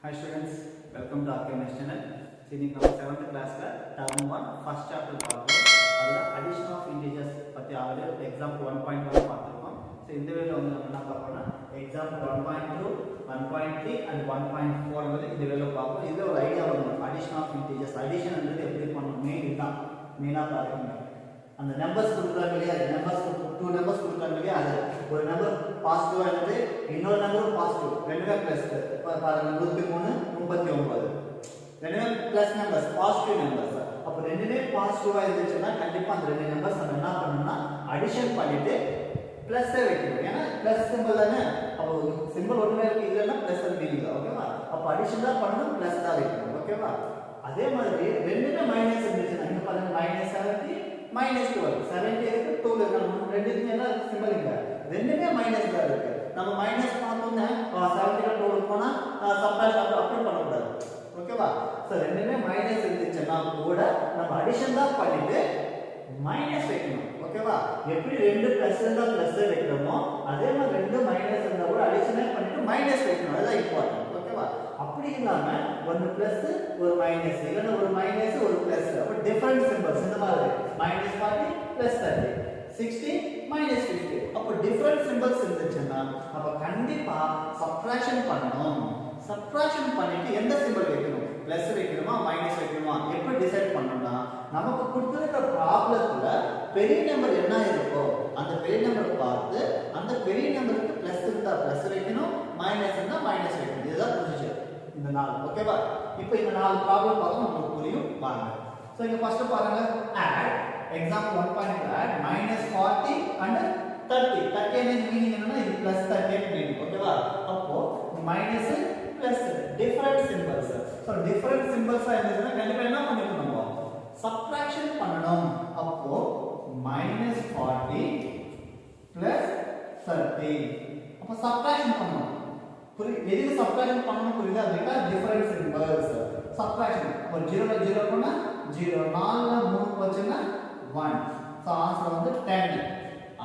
Hi students, welcome to RKMS channel. இன்னைக்கு நம்ம 7th classல term 1 first chapter பார்ப்போம். அதுல addition of integers பத்தி ஆல்ரெடி எக்ஸாம்பிள் 1.1 பார்த்திருக்கோம். சோ இந்த வீடியோல வந்து நம்ம என்ன பார்ப்போம்னா எக்ஸாம்பிள் 1.2, 1.3 and 1.4 வந்து இந்த வீடியோல பார்ப்போம். இதுல ஒரு ஐடியா வரும் addition of integers. addition ன்றது எப்படி பண்ணணும் இதுதான் மெயினா பாருங்க. அந்த நம்பர்ஸ் கொடுக்குறாங்க இல்லையா, நம்பர்ஸ் 2 நம்பர்ஸ் கொடுக்குறாங்க இல்லையா, அது ஒரு நம்பர் பாசிட்டிவா இருந்து இன்னொரு நம்பர் பாசிட்டிவ் ரெண்டுமே பிளஸ் பாருங்க 103 39 ரெண்டுமே பிளஸ் நம்பர்ஸ் பாசிட்டிவ் நம்பர்ஸ். அப்ப ரெண்டுமே பாசிட்டிவா இருந்துச்சுன்னா கண்டிப்பா அந்த ரெண்டு நம்பர்ஸ் நம்ம என்ன பண்ணணும்னா அடிஷன் பண்ணிட்டு பிளஸ் வைக்கணும். ஏன்னா பிளஸ் சிம்பிள் தானே, அப்போ சிம்பிள் ஒண்ணுமே இருக்கு இல்லைன்னா பிளஸ் மீனிங் ஓகேவா. அப்ப அடிஷன் தான் பண்ணணும், பிளஸ் தான் வைக்கணும் ஓகேவா. அதே மாதிரி ரெண்டுமே மைனஸ் இருந்துச்சுன்னா இங்க பாருங்க -70 -12 70 இருக்கு 2 இருக்கு ரெண்டுமே என்ன சிம்பிள் இல்ல ரெண்டுமே மைனஸ் தான் இருக்கு. நம்ம மைனஸ் பார்த்தோம்னா 70 2 போனா சப்ட்ராக்ட் அப்படி பண்ண கூடாது ஓகேவா. சோ ரெண்டுமே மைனஸ் இருந்துச்சுன்னா கூட நம்ம அடிஷன் தான் பண்ணிட்டு மைனஸ் வைக்கணும் ஓகேவா. எப்படி ரெண்டு பிளஸ் இருந்தா பிளஸ் வைக்கிறோமோ அதே மாதிரி ரெண்டு மைனஸ் இருந்தா கூட அடிஷனே பண்ணிட்டு மைனஸ் வைக்கணும். அதுதான் இம்பார்ட்டன்ட் ஓகேவா. அப்படி இல்லாம ஒன்னு பிளஸ் ஒரு மைனஸ் இல்லனா ஒரு மைனஸ் ஒரு பிளஸ் அப்ப டிஃபரண்ட் சிம்பல்ஸ் இந்த மாதிரி -40 +30 60 -50 அப்ப டிஃபரண்ட் சிம்பல்ஸ் இருந்துச்சுன்னா அப்ப கண்டிப்பா சப்ட்ராக்ஷன் பண்ணணும். சப்ட்ராக்ஷன் பண்ணிட்டு எந்த சிம்பல் வைக்கணும், பிளஸ் வைக்கணுமா மைனஸ் வைக்கணுமா எப்படி டிசைட் பண்ணனும்னா நமக்கு கொடுத்திருக்கிற ப்ராப்ளத்துல பெரிய நம்பர் என்ன இருக்கோ அந்த பெரிய நம்பர் பார்த்து அந்த பெரிய நம்பருக்கு பிளஸ் இருந்தா பிளஸ் வைக்கணும், மைனஸ் இருந்தா மைனஸ் வைக்கணும். இதுதான் ப்ரொசீஜர் இந்த நாலு ஓகேவா. இப்போ இந்த நாலு ப்ராப்ளம் பார்த்தா நமக்கு புரியும் வாங்க. சோ இங்க ஃபர்ஸ்ட் பாருங்க add example 1.2 add -40 and 30 30 ன மீனிங் என்னன்னா இது +30 மீனிங் ஓகேவா. அப்போ minus plus different symbols. So different சிம்பல்ஸா இருந்துச்சுன்னா கண்டிப்பா என்ன பண்ணிக்கணும் நம்ம சப்ட்ராக்ஷன் பண்ணணும். அப்போ -40 +30 அப்ப சப்ட்ராக்ஷன் பண்ணணும். எதுக்கு சப்ட்ராக்ஷன் பண்ணணும் புரியுதா, பிகாஸ் டிஃபரண்ட் சிம்பல்ஸ் சப்ட்ராக்ஷன். அப்ப 0 ல 0 போனா 0 4 ல 3 போச்சுன்னா 1. சோ ஆன்சர் வந்து 10.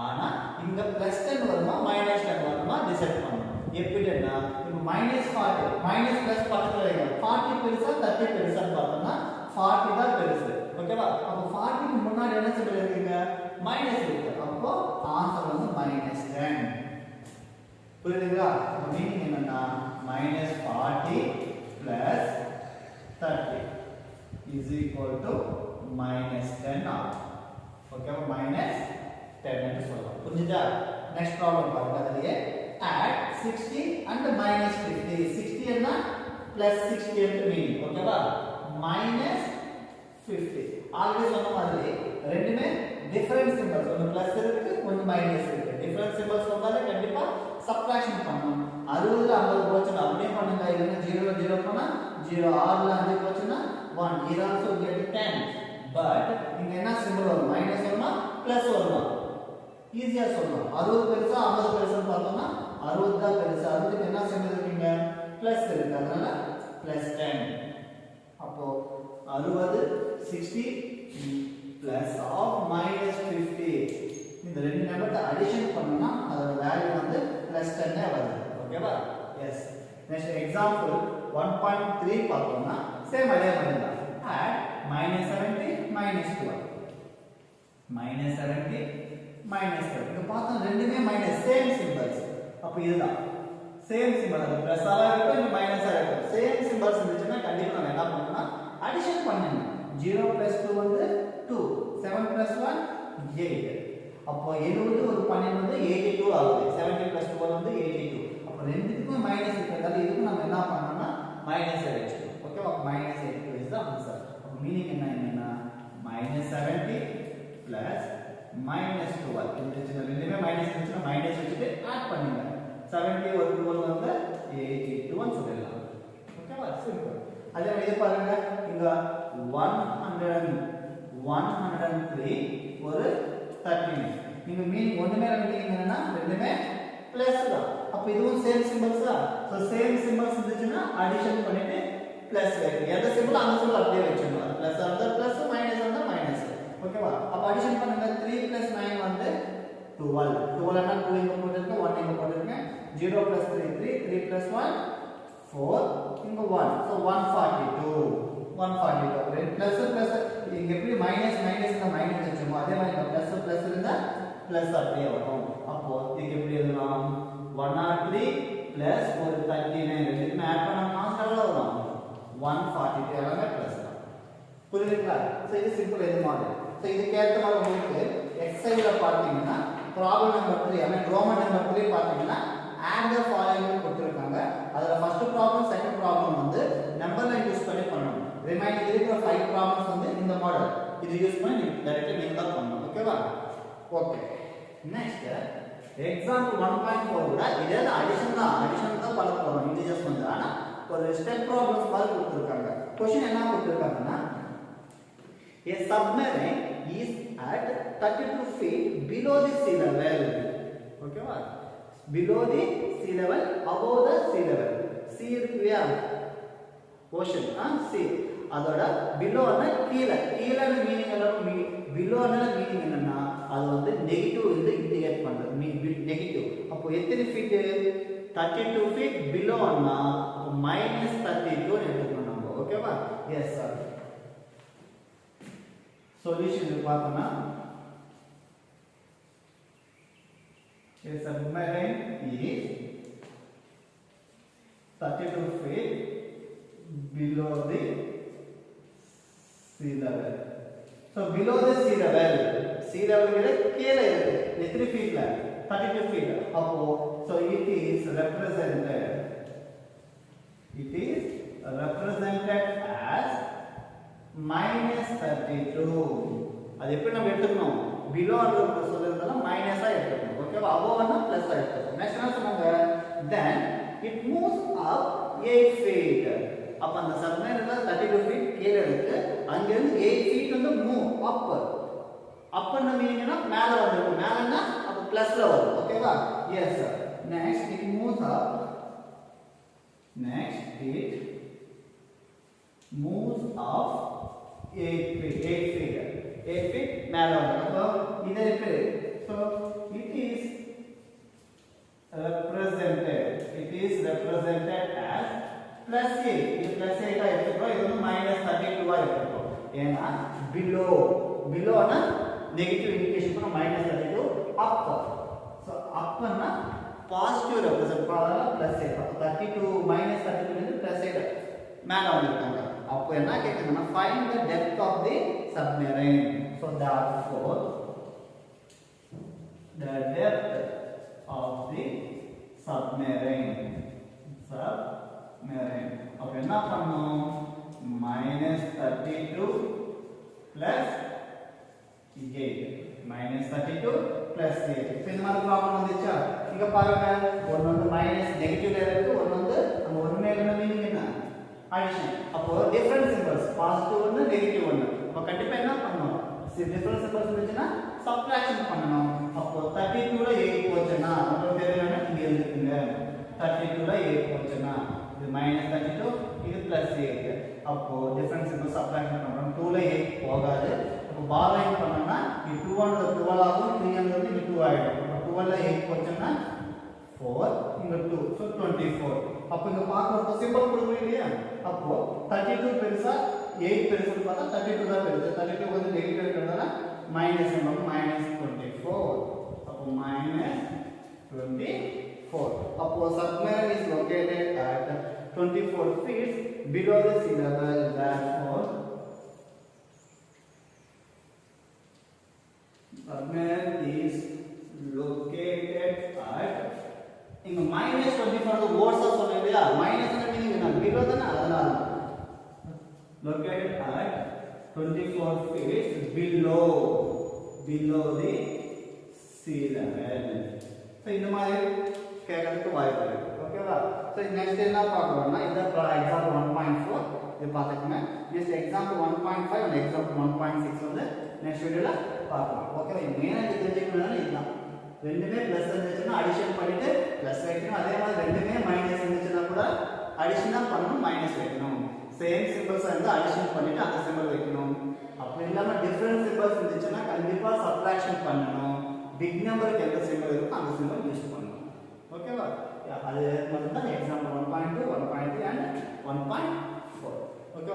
ஆனா இங்க +10 வருமா -10 வருமா டிசைட் பண்ணனும். எப்படின்னா இப்போ -40 மைனஸ் பிளஸ் பக்கத்துல வைங்க. 40 பெருசா 30 பெருசான்னு பார்த்தோம்னா 40 தான் பெருசு ஓகேவா. அப்ப 40 க்கு முன்னாடி என்ன சிம்பல் இருக்குங்க மைனஸ் இருக்கு. அப்போ ஆன்சர் வந்து -10 புரியுதுங்களா. மீனிங் என்னன்னா -40 + 30 is equal to -10 ஆகும் ஓகேவா. -10 ன்னு சொல்லலாம் புரிஞ்சுதா. நெக்ஸ்ட் ப்ராப்ளம் பாருங்க. அதுலயே add 60 and -50 60 என்ன +60 ன்னு மீனிங் ஓகேவா. -50 ஆல்ரெடி சொன்ன மாதிரி ரெண்டுமே டிஃபரண்ட் சிம்பல்ஸ், ஒன்னு பிளஸ் இருக்கு ஒன்னு மைனஸ் இருக்கு. டிஃபரண்ட் சிம்பல்ஸ் வந்தாலே கண்டிப்பா சப்ட்ராக்ஷன் பண்ணணும். 60 ல 50 போச்சுன்னா அப்படியே பண்ணுங்க. இல்லனா 0 ல 0 போனா 0 6 ல 5 போச்சுன்னா 1 இது ஆல்சோ get 10. பட் இங்க என்ன சிம்பல் வரும், மைனஸ் வருமா பிளஸ் வருமா ஈஸியா சொல்லலாம். 60 பெருசா 50 பெருசான்னு பார்த்தோம்னா 60 தான் பெருசு. 60 க்கு என்ன சிம்பல் இருக்குங்க பிளஸ் இருக்கு, அதனால +10. அப்போ 60 60 பிளஸ் ஆஃப் -50 இந்த ரெண்டு நம்பரை அடிஷன் பண்ணனும்னா அதோட வேல்யூ வந்து +10 வருது ஓகேவா. எஸ் நெக்ஸ்ட் எக்ஸாம்பிள் 1.3 பார்த்தோம்னா சேம் அதே மாதிரி தான். add -70 -12 -70 -12 இங்க பார்த்தா ரெண்டுமே மைனஸ் சேம் சிம்பல்ஸ். அப்ப இதுதான் சேம் சிம்பல், அது பிளஸ்ஸா இருக்கும் இல்ல மைனஸா இருக்கும். சேம் சிம்பல்ஸ் இருந்துச்சுன்னா கண்டிப்பா நம்ம என்ன பண்ணனும்னா அடிஷன் பண்ணணும். 0 + 2 வந்து 2 7 + 1 8 அப்போ 70 ஒரு 12 வந்து 82 ஆகுது. 70 + 12 வந்து 82. அப்ப ரெண்டுத்துக்கும் மைனஸ் இருக்கறதால இதுக்கு நம்ம என்ன பண்ணனும்னா மைனஸ் வெச்சுக்கணும் ஓகேவா. -82 இஸ் தி ஆன்சர். அப்ப மீனிங் என்னன்னா -70 + -12 இருந்துச்சுன்னா ரெண்டுமே மைனஸ் இருந்துச்சுன்னா மைனஸ் வச்சுட்டு ஆட் பண்ணுங்க. 70 ஒரு 12 வந்து 82 ன்னு சொல்லலாம் ஓகேவா. சிம்பிள். அதே மாதிரி இது பாருங்க இங்க 103 ஒரு 13 நீங்க மீனிங் ஒண்ணுமே மீனிங் என்னன்னா ரெண்டுமே பிளஸ் தான். அப்ப இதுவும் சேம் சிம்பல்ஸ் தான். சோ சேம் சிம்பல்ஸ் இருந்துச்சுன்னா அடிஷன் பண்ணிட்டு பிளஸ் வைங்க. எந்த சிம்பல் அந்த சிம்பல் அப்படியே வெச்சிடணும். அது பிளஸ் இருந்தா பிளஸ் மைனஸ் இருந்தா மைனஸ் ஓகேவா. அப்ப அடிஷன் பண்ணுங்க. 3 + 9 வந்து 12 12 னா 2 இங்க போட்டுருங்க 1 இங்க போட்டுருங்க. 0 + 3 3 3 + 1 4 இங்க 1 so 142 142 plus plus இங்க எப்படி மைனஸ் மைனஸ் இந்த மைனஸ் வெச்சோமோ அதே மாதிரி இங்க plus plus இருந்தா plus அப்படியே வரும் அப்போ இதுக்கு எப்படி எழுதலாம் 103 plus ஒரு 39 ரெண்டுமே ஆட் பண்ணா கான்ஸ்டன்ட் வரும் 142 எல்லாமே plus தான் புரியுதுங்களா சோ இது சிம்பிள் இது மாதிரி சோ இதுக்கு ஏத்த மாதிரி உங்களுக்கு எக்ஸைஸ்ல பாத்தீங்கன்னா ப்ராப்ளம் நம்பர் 3 ஐ மீன் ரோமன் நம்பர் 3 பாத்தீங்கன்னா add the following கொடுத்திருக்காங்க அதுல ஃபர்ஸ்ட் ப்ராப்ளம் செகண்ட் ப்ராப்ளம் வந்து நம்பர் லைன் யூஸ் பண்ணி பண்ணனும் ரிமைனிங் இருக்கிற 5 ப்ராப்ளம்ஸ் வந்து இந்த மாடல் இது யூஸ் பண்ணி டைரக்ட்லி நீங்க தான் பண்ணணும் ஓகேவா ஓகே நெக்ஸ்ட் எக்ஸாம்பிள் 1.4 கூட இதே அடிஷன் தான் பண்ண போறோம் இன்டிஜர்ஸ் வந்து ஆனா ஒரு ஸ்டெப் ப்ராப்ளம்ஸ் மாதிரி கொடுத்திருக்காங்க क्वेश्चन என்ன கொடுத்திருக்காங்கன்னா a submarine is at 32 feet below the sea level ஓகேவா below the sea level above the sea level sea இருக்குயா ocean sea அதோட below னா கீழ மீனிங் எல்லாம் below னா மீனிங் என்னன்னா அது வந்து நெகட்டிவ் வந்து இன்டிகேட் பண்றது நெகட்டிவ் அப்போ எத்தனை ஃபீட் 32 feet below னா அப்போ -32 ன்னு எடுத்துக்கணும் நம்ம ஓகேவா எஸ் சார் சொல்யூஷன் பார்த்தோம்னா a submarine is 32 feet below the sea level. So below the sea level விட கீழ இருக்கு எத்தனை ஃபீட்ல 32 feet அப்போ so it is represented as -32 அது எப்படி நம்ம எடுத்துக்கணும் below ன்ற சொல்றதுனால மைனஸா எடுத்துக்கணும் ஓகேவா above னா பிளஸ் எடுத்துக்கணும் நெக்ஸ்ட் என்ன சொன்னாங்க then it moves up 8 feet அப்ப அந்த சப்மரைன்ல 32 feet கீழ இருக்கு அங்க இருந்து 8 feet வந்து மூவ் அப் ன மீனிங்னா மேல வந்துரும் மேலனா அப்ப பிளஸ்ல வரும் ஓகேவா yes sir next it moves up8 feet மேல வரும் அப்ப இது இருக்கு so it is represented as +8 இது +8 ஆ எடுத்துக்கோ இது வந்து -32 ஆ எடுத்துக்கோ ஏனா below னா நெகட்டிவ் இண்டிகேஷன் பண்ண -32 up so up னா பாசிட்டிவ் ரெப்ரசன்ட் பண்ணால +8 அப்ப 32 -32 ல இருந்து +8 மேல வந்திருக்காங்க அப்போ என்ன கேக்குதுன்னா find the depth of the submarine so therefore the depth of the submarine அப்ப என்ன பண்ணனும் -32 plus 8 -32 plus 8 இப்போ இந்த மாதிரி ப்ராப்ளம் வந்துச்சா இங்க பாருங்க ஒன்னு வந்து மைனஸ் நெகட்டிவ்ல இருக்கு ஒன்னு வந்து நம்ம ஒண்ணுமே இல்ல மீனிங் என்ன அடிஷன் அப்போ டிஃபரண்ட் சிம்பல்ஸ் பாசிட்டிவ் ஒன்னு நெகட்டிவ் ஒன்னு அப்ப கண்டிப்பா என்ன பண்ணனும் டிஃபரண்ட் சிம்பல்ஸ் இருந்துச்சுனா சப்ட்ராக்ஷன் பண்ணனும் அப்போ 32 ல 8 போச்சுனா உங்களுக்கு தெரியும்னா இங்க எழுதிக்கங்க 32 ல 8 போச்சுனா இது -32 இது +8 அப்போ டிஃபரண்ட் சிம்பல்ஸ் சப்ட்ராக்ஷன் பண்றோம் 2 ல 8 போகாது அப்போ பார்லைன் பண்ணனா இது 2 ன்றது 12 ஆகும் 3 ன்றது இங்க 2 ஆயிடும் அப்போ 12 ல 8 போச்சுனா 4 இங்க 2 so 24 அப்ப இங்க பாக்குறப்ப சிம்பிள் கொடுக்கணும் இல்லையா அப்போ 32 பெருசா 8 பெருசுன்னு பார்த்தா 32 தான் பெருசு 32 வந்து நெகட்டிவ் இருக்கிறதால மைனஸ் நம்ம -24 அப்போ -24 அப்போ submarine is located at 24 feet below the sea level therefore submarine is located at இங்க -24 வேர்ட்ஸா சொல்றீங்களா மைனஸ் ன மீனிங் என்ன பிலோ தான அதனால located at 24 feet below the sea level so இந்த மாதிரி கேட்கிறதுக்கு வாய்ப்பு இருக்கு ஓகேவா சோ நெக்ஸ்ட் என்ன பார்க்கறோம்னா இந்த எக்ஸாம்பிள் 1.4 இது பாத்துக்கங்க நெக்ஸ்ட் எக்ஸாம்பிள் 1.5 and எக்ஸாம்பிள் 1.6 வந்து நெக்ஸ்ட் வீடியோல பார்க்கலாம் ஓகேவா மெயினா இது தெரிஞ்சுக்கணும்னா இதுதான் ரெண்டுமே பிளஸ் இருந்துச்சுன்னா அடிஷன் பண்ணிட்டு பிளஸ் வைக்கணும் அதே மாதிரி ரெண்டுமே மைனஸ் இருந்துச்சுன்னா கூட அடிஷன் தான் பண்ணணும் மைனஸ் வைக்கணும் சேம் சிம்பிள்ஸ் வந்து அடிஷன் பண்ணிட்டு அந்த சிம்பிள் வைக்கணும் அப்படி இல்லாம டிஃபரண்ட் சிம்பிள்ஸ் இருந்துச்சுன்னா கண்டிப்பா சப்ட்ராக்ஷன் பண்ணணும் பிக் நம்பருக்கு எந்த சிம்பிள் இருக்கோ அந்த சிம்பிள் யூஸ் பண்ணணும் ஓகேவா அது மட்டும் தான் எக்ஸாம்பிள் 1.2 1.3 அண்ட் 1.4 ஓகே.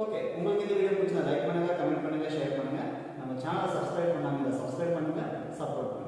ஓகே, உங்களுக்கு இந்த வீடியோ பிடிச்சா லைக் பண்ணுங்க, கமெண்ட் பண்ணுங்க, ஷேர் பண்ணுங்க. நம்ம சேனலை சப்ஸ்கிரைப் பண்ணாங்க, சப்ஸ்கிரைப் பண்ணுங்க, சப்போர்ட் பண்ணுங்க.